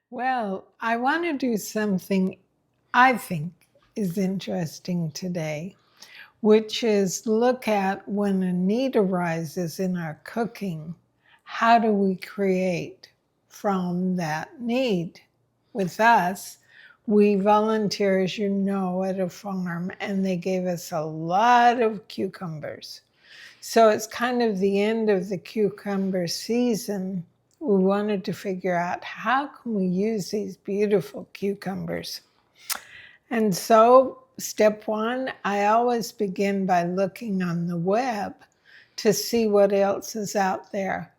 Well, I want to do something I think is interesting today, which is look at when a need arises in our cooking, how do we create from that need? With us, we volunteer, as you know, at a farm, and they gave us a lot of cucumbers. So it's kind of the end of the cucumber season. We wanted to figure out how can we use these beautiful cucumbers. And so step one, I always begin by looking on the web to see what else is out there.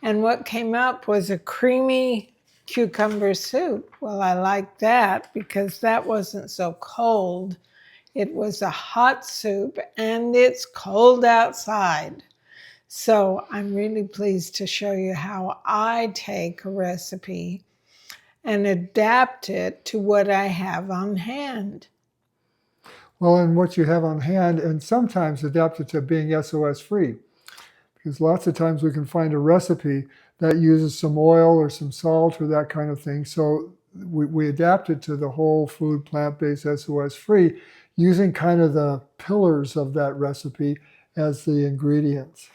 And what came up was a creamy cucumber soup. Well, I liked that because that wasn't so cold. It was a hot soup and it's cold outside. So I'm really pleased to show you how I take a recipe and adapt it to what I have on hand. Well, and what you have on hand, and sometimes adapt it to being SOS free. Because lots of times we can find a recipe that uses some oil or some salt or that kind of thing. So we adapt it to the whole food, plant-based, SOS free, using kind of the pillars of that recipe as the ingredients.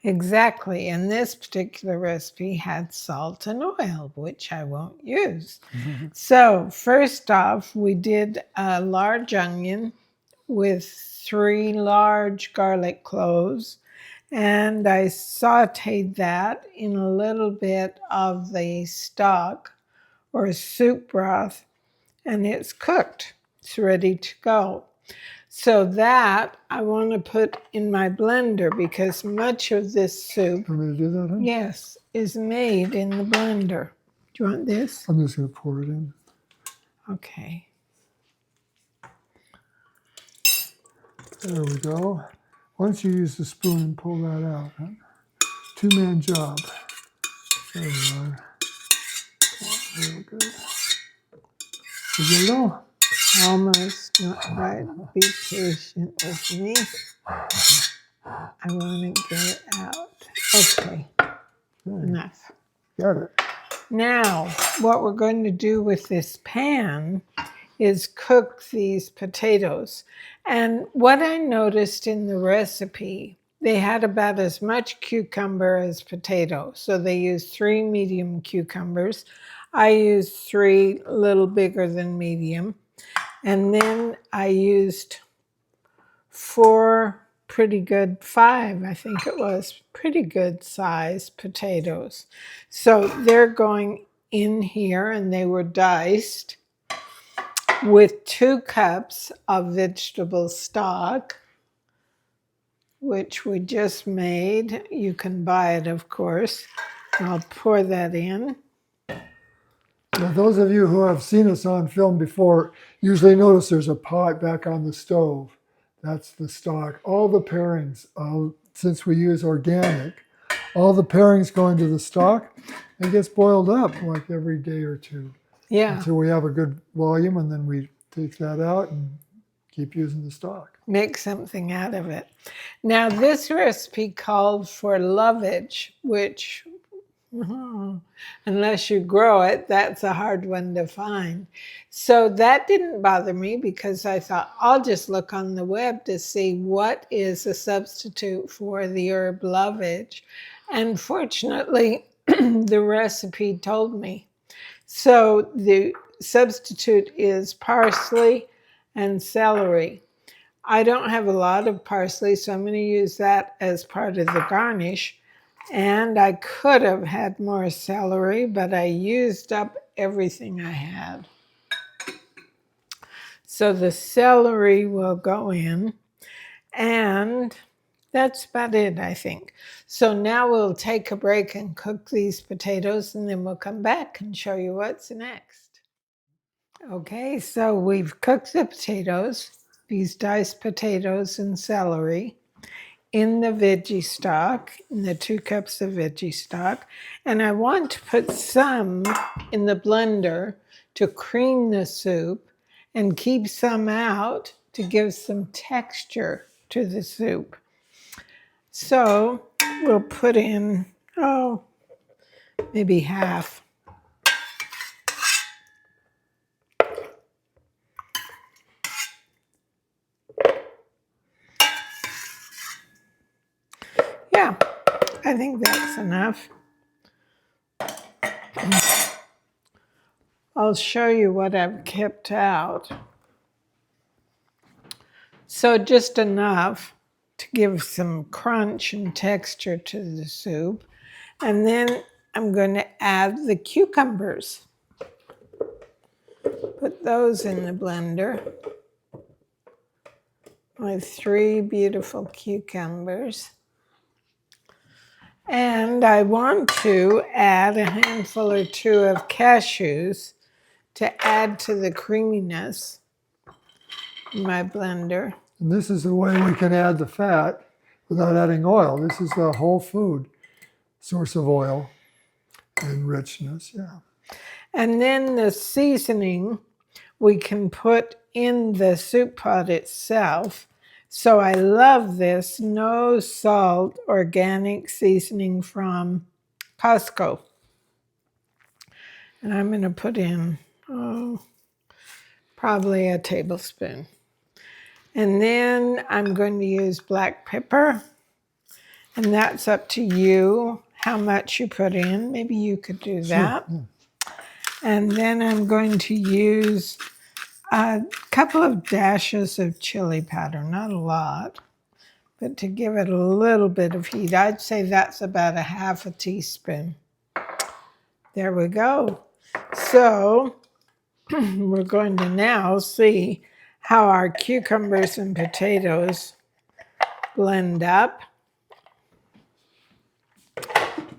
Exactly. And this particular recipe had salt and oil, which I won't use. So first off, we did a large onion with 3 large garlic cloves, and I sauteed that in a little bit of the stock or soup broth, and it's cooked. It's ready to go. So that I want to put in my blender because much of this soup, Want me to do that, huh? yes, is made in the blender. Do you want this? I'm just going to pour it in. Okay. There we go. Once you use the spoon and pull that out, huh? Two-man job. There we are. Very good. Is it all? Almost not right. Be patient with me. I want to get it out. Okay. Enough. Got it. Now, what we're going to do with this pan is cook these potatoes. And what I noticed in the recipe, they had about as much cucumber as potato. So they used 3 medium cucumbers. I used 3 a little bigger than medium. And then I used 4 pretty good, 5, I think it was, pretty good sized potatoes. So they're going in here and they were diced with 2 cups of vegetable stock, which we just made. You can buy it, of course. I'll pour that in. Now, those of you who have seen us on film before usually notice there's a pot back on the stove. That's the stock. All the pairings, since we use organic, all the pairings go into the stock and gets boiled up like every day or two. Yeah. Until we have a good volume, and then we take that out and keep using the stock. Make something out of it. Now, this recipe called for lovage, which, unless you grow it, that's a hard one to find. So that didn't bother me because I thought I'll just look on the web to see what is a substitute for the herb lovage. And fortunately, the recipe told me. So the substitute is parsley and celery. I don't have a lot of parsley, so I'm going to use that as part of the garnish. And I could have had more celery, but I used up everything I had. So the celery will go in, and that's about it, I think. So now we'll take a break and cook these potatoes, and then we'll come back and show you what's next. Okay, so we've cooked the potatoes, these diced potatoes and celery, in the veggie stock, in the 2 cups of veggie stock. And I want to put some in the blender to cream the soup and keep some out to give some texture to the soup. So we'll put in, maybe half. I think that's enough. I'll show you what I've kept out. So just enough to give some crunch and texture to the soup. And then I'm going to add the cucumbers. Put those in the blender. My 3 beautiful cucumbers. And I want to add a handful or 2 of cashews to add to the creaminess in my blender. And this is the way we can add the fat without adding oil. This is a whole food source of oil and richness, yeah. And then the seasoning we can put in the soup pot itself. So I love this no salt organic seasoning from Costco. And I'm going to put in, probably a tablespoon. And then I'm going to use black pepper. And that's up to you how much you put in. Maybe you could do that. Sure, yeah. And then I'm going to use a couple of dashes of chili powder, not a lot, but to give it a little bit of heat. I'd say that's about a half a teaspoon. There we go. So we're going to now see how our cucumbers and potatoes blend up.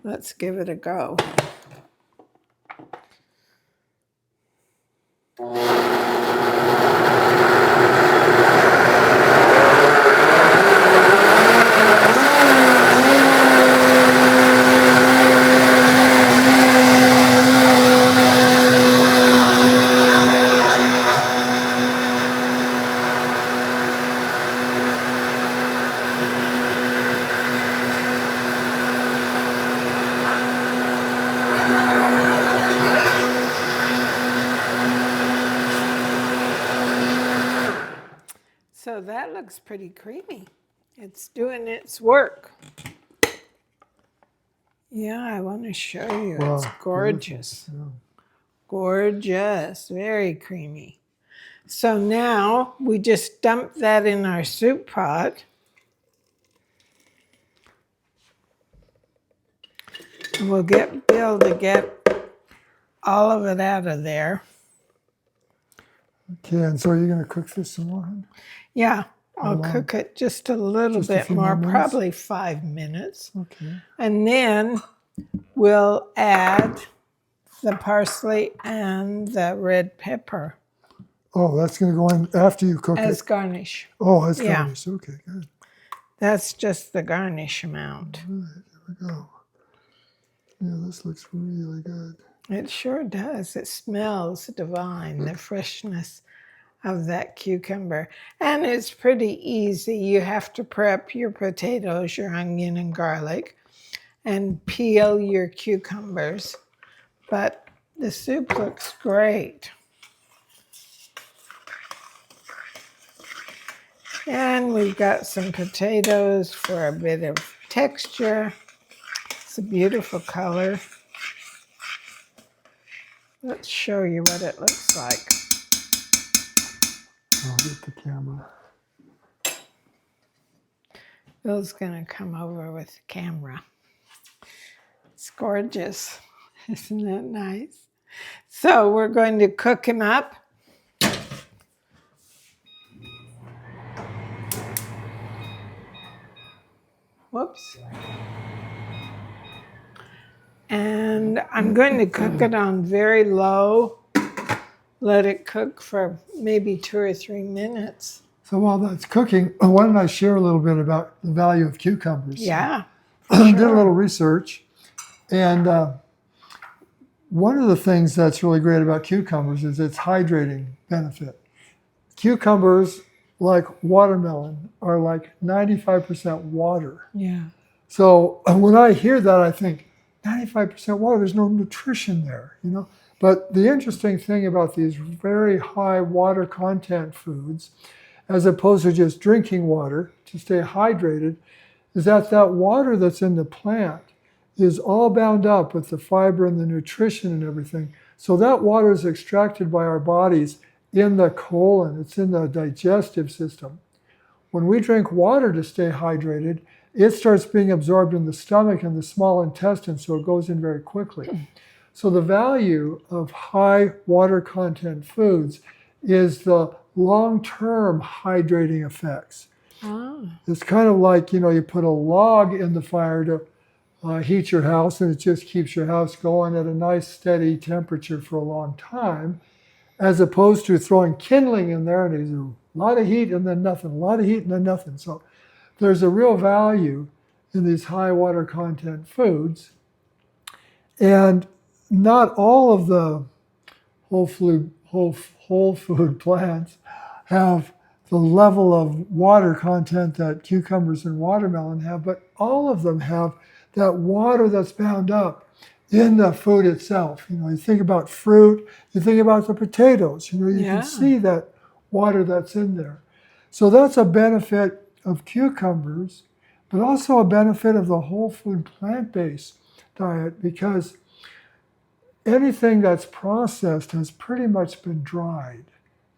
Let's give it a go. So that looks pretty creamy. It's doing its work. Yeah, I want to show you. Wow, It's gorgeous. yeah. Gorgeous, very creamy. So now we just dump that in our soup pot. And we'll get Bill to get all of it out of there. Okay, and so you're going to cook this some more? Hon? Yeah, I'll long? cook it just a little Just a bit few more, more minutes? probably 5 minutes. Okay. And then we'll add the parsley and the red pepper Oh, that's going to go in after you cook as it? garnish. Oh, that's yeah. garnish. Okay, good. That's just the garnish amount. All right, there we go. Yeah, this looks really good. It sure does. It smells divine, the freshness of that cucumber. And it's pretty easy. You have to prep your potatoes, your onion and garlic, and peel your cucumbers. But the soup looks great. And we've got some potatoes for a bit of texture. It's a beautiful color. Let's show you what it looks like. I'll get the camera. Bill's gonna come over with the camera. It's gorgeous. Isn't that nice? So we're going to cook him up. Whoops. And I'm going to cook it on very low. Let it cook for maybe 2 or 3 minutes. So while that's cooking, why don't I share a little bit about the value of cucumbers? Yeah. Did a little research, and one of the things that's really great about cucumbers is its hydrating benefit. Cucumbers, like watermelon, are like 95% water. Yeah. So when I hear that, I think 95% water, there's no nutrition there, you know. But the interesting thing about these very high water content foods, as opposed to just drinking water to stay hydrated, is that that water that's in the plant is all bound up with the fiber and the nutrition and everything. So that water is extracted by our bodies in the colon. It's in the digestive system. When we drink water to stay hydrated, it starts being absorbed in the stomach and the small intestine, so it goes in very quickly. So the value of high water content foods is the long-term hydrating effects. Ah, It's kind of like, you put a log in the fire to heat your house, and it just keeps your house going at a nice steady temperature for a long time, as opposed to throwing kindling in there and there's a lot of heat and then nothing, a lot of heat and then nothing. So there's a real value in these high water content foods. And not all of the whole food plants have the level of water content that cucumbers and watermelon have, but all of them have that water that's bound up in the food itself. You think about fruit, you think about the potatoes, you yeah. can see that water that's in there. So that's a benefit of cucumbers, but also a benefit of the whole food plant-based diet, because anything that's processed has pretty much been dried.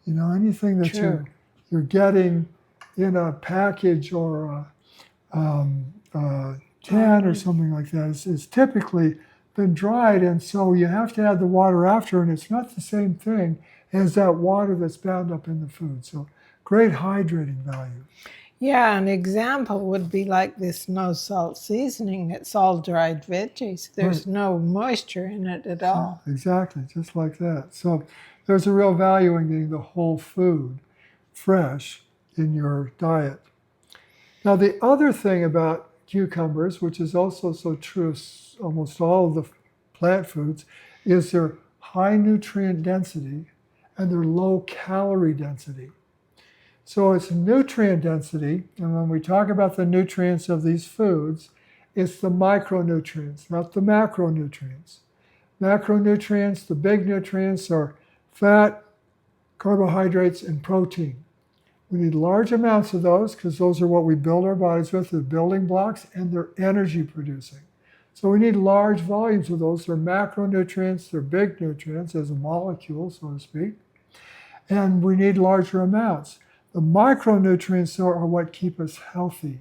Anything that you're getting in a package or a can or something like that is typically been dried, and so you have to add the water after, and it's not the same thing as that water that's bound up in the food. So great hydrating value. Yeah, an example would be like this no salt seasoning. It's all dried veggies. There's no moisture in it at all. Exactly, just like that. So there's a real value in getting the whole food fresh in your diet. Now, the other thing about cucumbers, which is also so true of almost all of the plant foods, is their high nutrient density and their low calorie density. So it's nutrient density, and when we talk about the nutrients of these foods, it's the micronutrients, not the macronutrients. Macronutrients, the big nutrients, are fat, carbohydrates, and protein. We need large amounts of those because those are what we build our bodies with, the building blocks, and they're energy producing. So we need large volumes of those. They're macronutrients, they're big nutrients as a molecule, so to speak, and we need larger amounts. The micronutrients are what keep us healthy.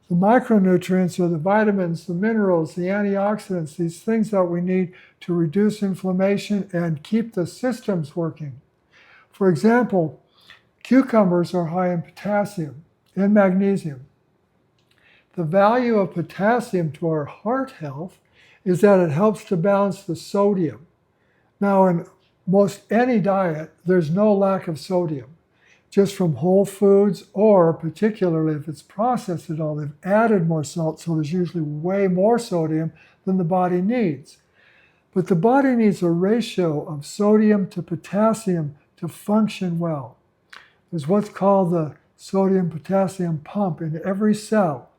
The micronutrients are the vitamins, the minerals, the antioxidants, these things that we need to reduce inflammation and keep the systems working. For example, cucumbers are high in potassium and magnesium. The value of potassium to our heart health is that it helps to balance the sodium. Now, in most any diet, there's no lack of sodium. Just from whole foods, or particularly if it's processed at all, they've added more salt, so there's usually way more sodium than the body needs. But the body needs a ratio of sodium to potassium to function well. There's what's called the sodium-potassium pump in every cell.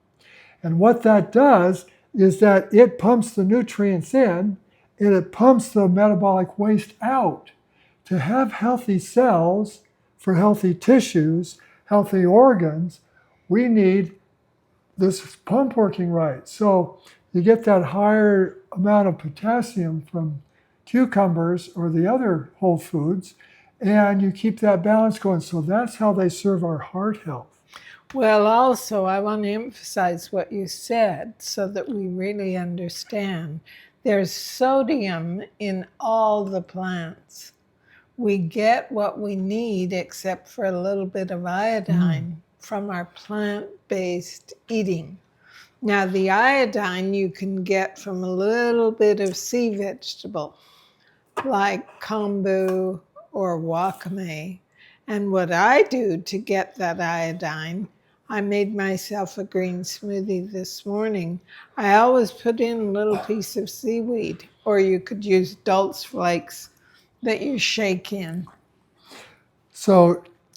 And what that does is that it pumps the nutrients in and it pumps the metabolic waste out. To have healthy cells, for healthy tissues, healthy organs, we need this pump working right. So you get that higher amount of potassium from cucumbers or the other whole foods, and you keep that balance going. So that's how they serve our heart health. Well, also, I want to emphasize what you said so that we really understand. There's sodium in all the plants. We get what we need except for a little bit of iodine from our plant-based eating. Now, the iodine you can get from a little bit of sea vegetable, like kombu or wakame. And what I do to get that iodine, I made myself a green smoothie this morning. I always put in a little piece of seaweed, or you could use Dulce flakes that you shake in.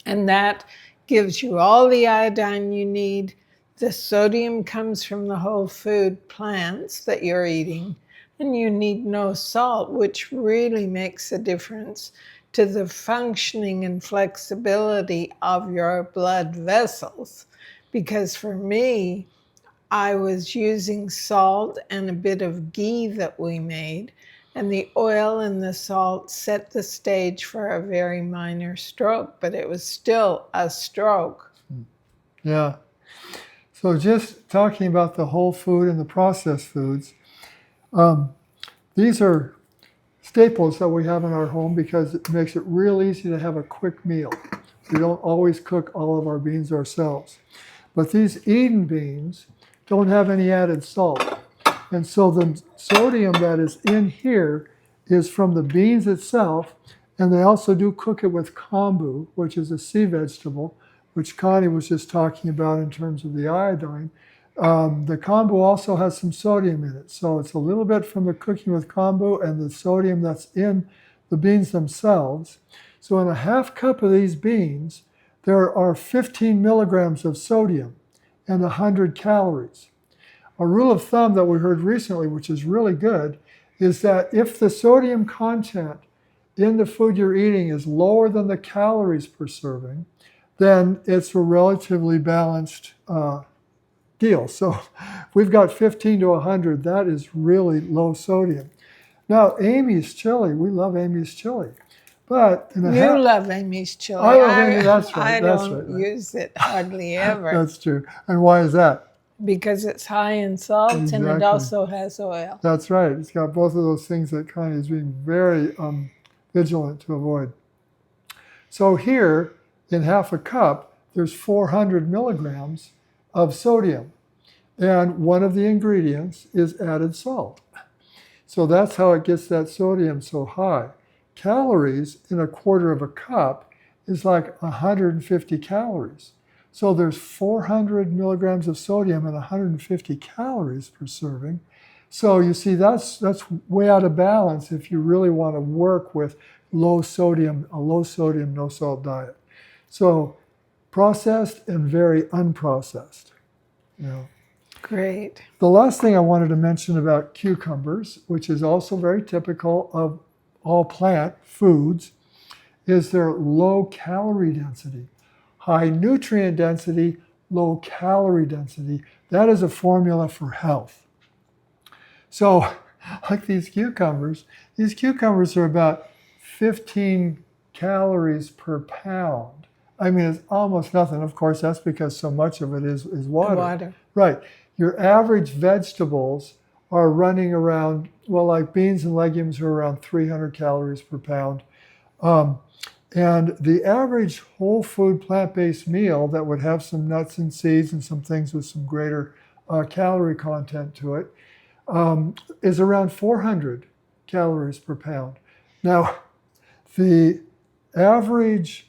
And that gives you all the iodine you need. The sodium comes from the whole food plants that you're eating, and you need no salt, which really makes a difference to the functioning and flexibility of your blood vessels. Because for me, I was using salt and a bit of ghee that we made, and the oil and the salt set the stage for a very minor stroke, but it was still a stroke. Yeah. So just talking about the whole food and the processed foods, these are staples that we have in our home because it makes it real easy to have a quick meal. We don't always cook all of our beans ourselves. But these Eden beans don't have any added salt. And so the sodium that is in here is from the beans itself, and they also do cook it with kombu, which is a sea vegetable, which Connie was just talking about in terms of the iodine. The kombu also has some sodium in it, so it's a little bit from the cooking with kombu and the sodium that's in the beans themselves. So in a half cup of these beans, there are 15 milligrams of sodium and 100 calories. A rule of thumb that we heard recently, which is really good, is that if the sodium content in the food you're eating is lower than the calories per serving, then it's a relatively balanced deal. So if we've got 15 to 100, that is really low sodium. Now, Amy's chili, we love Amy's chili. But you love Amy's chili. I love Amy, that's right. I don't use it hardly ever. That's true. And why is that? Because it's high in salt and it also has oil. That's right. It's got both of those things that Connie is being very vigilant to avoid. So here, in half a cup, there's 400 milligrams of sodium. And one of the ingredients is added salt. So that's how it gets that sodium so high. Calories in a quarter of a cup is like 150 calories. So there's 400 milligrams of sodium and 150 calories per serving. So you see, that's way out of balance if you really want to work with a low sodium, no salt diet. So processed and very unprocessed. Great. The last thing I wanted to mention about cucumbers, which is also very typical of all plant foods, is their low calorie density. High nutrient density, low calorie density. That is a formula for health. So, like these cucumbers are about 15 calories per pound. I mean, it's almost nothing. Of course, that's because so much of it is water. Right. Your average vegetables are running around, well, like beans and legumes are around 300 calories per pound. And the average whole food plant-based meal that would have some nuts and seeds and some things with some greater calorie content to it is around 400 calories per pound. Now, the average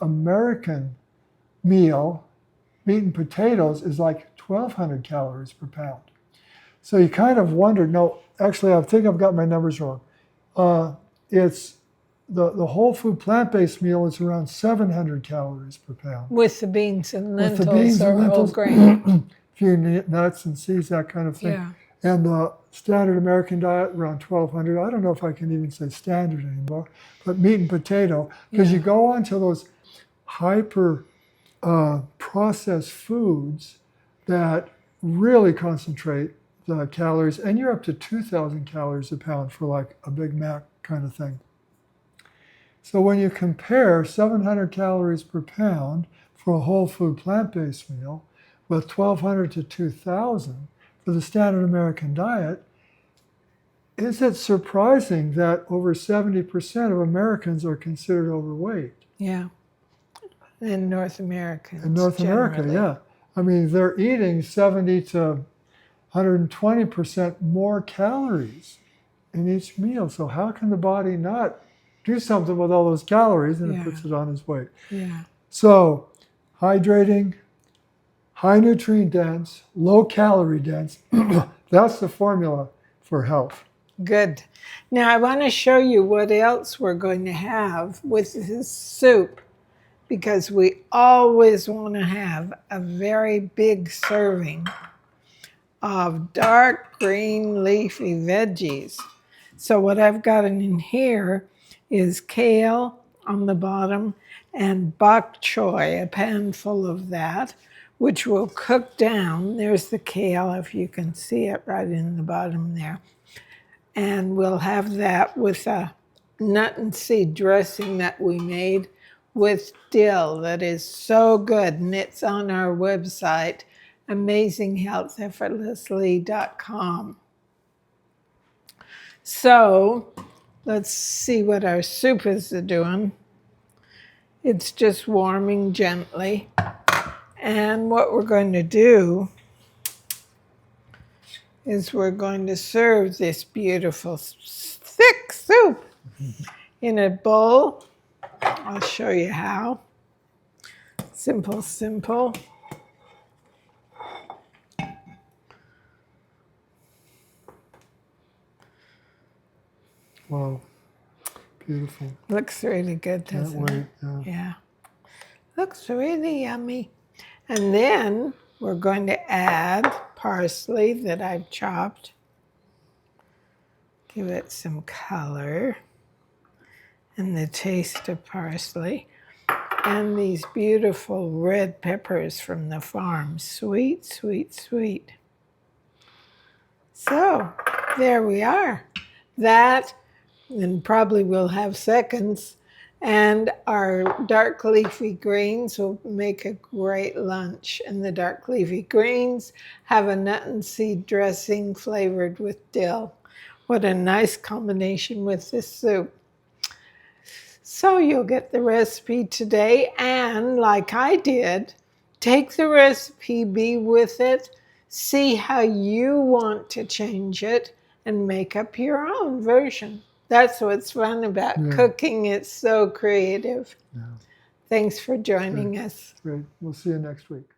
American meal, meat and potatoes, is like 1,200 calories per pound. So you kind of wondered, no, actually, I think I've got my numbers wrong. It's the whole food plant-based meal is around 700 calories per pound. With the beans and lentils or whole grain. A few nuts and seeds, that kind of thing. Yeah. And the standard American diet, around 1,200. I don't know if I can even say standard anymore, but meat and potato, because you go on to those hyper processed foods that really concentrate the calories, and you're up to 2,000 calories a pound for like a Big Mac kind of thing. So when you compare 700 calories per pound for a whole food plant-based meal with 1,200 to 2,000 for the standard American diet, is it surprising that over 70% of Americans are considered overweight? Yeah. In North America. In North America, yeah. I mean, they're eating 70 to 120% more calories in each meal. So how can the body not do something with all those calories? And it puts it on its weight. Yeah. So hydrating, high nutrient dense, low calorie dense, that's the formula for health. Good. Now I want to show you what else we're going to have with this soup, because we always want to have a very big serving of dark green leafy veggies. So what I've got in here is kale on the bottom and bok choy, a pan full of that, which will cook down. There's the kale, if you can see it right in the bottom there. And we'll have that with a nut and seed dressing that we made with dill that is so good. And it's on our website, amazinghealtheffortlessly.com. So let's see what our soup is doing. It's just warming gently. And what we're going to do is we're going to serve this beautiful thick soup in a bowl. I'll show you how. Simple, simple. Wow. Beautiful. Looks really good, doesn't it? Yeah. Looks really yummy. And then we're going to add parsley that I've chopped. Give it some color and the taste of parsley. And these beautiful red peppers from the farm. Sweet, sweet, sweet. So there we are. That, and probably we'll have seconds, and our dark leafy greens will make a great lunch. And the dark leafy greens have a nut and seed dressing flavored with dill. What a nice combination with this soup. So you'll get the recipe today, and like I did, take the recipe, be with it, see how you want to change it, and make up your own version. That's what's fun about cooking. It's so creative. Yeah. Thanks for joining us. Great. We'll see you next week.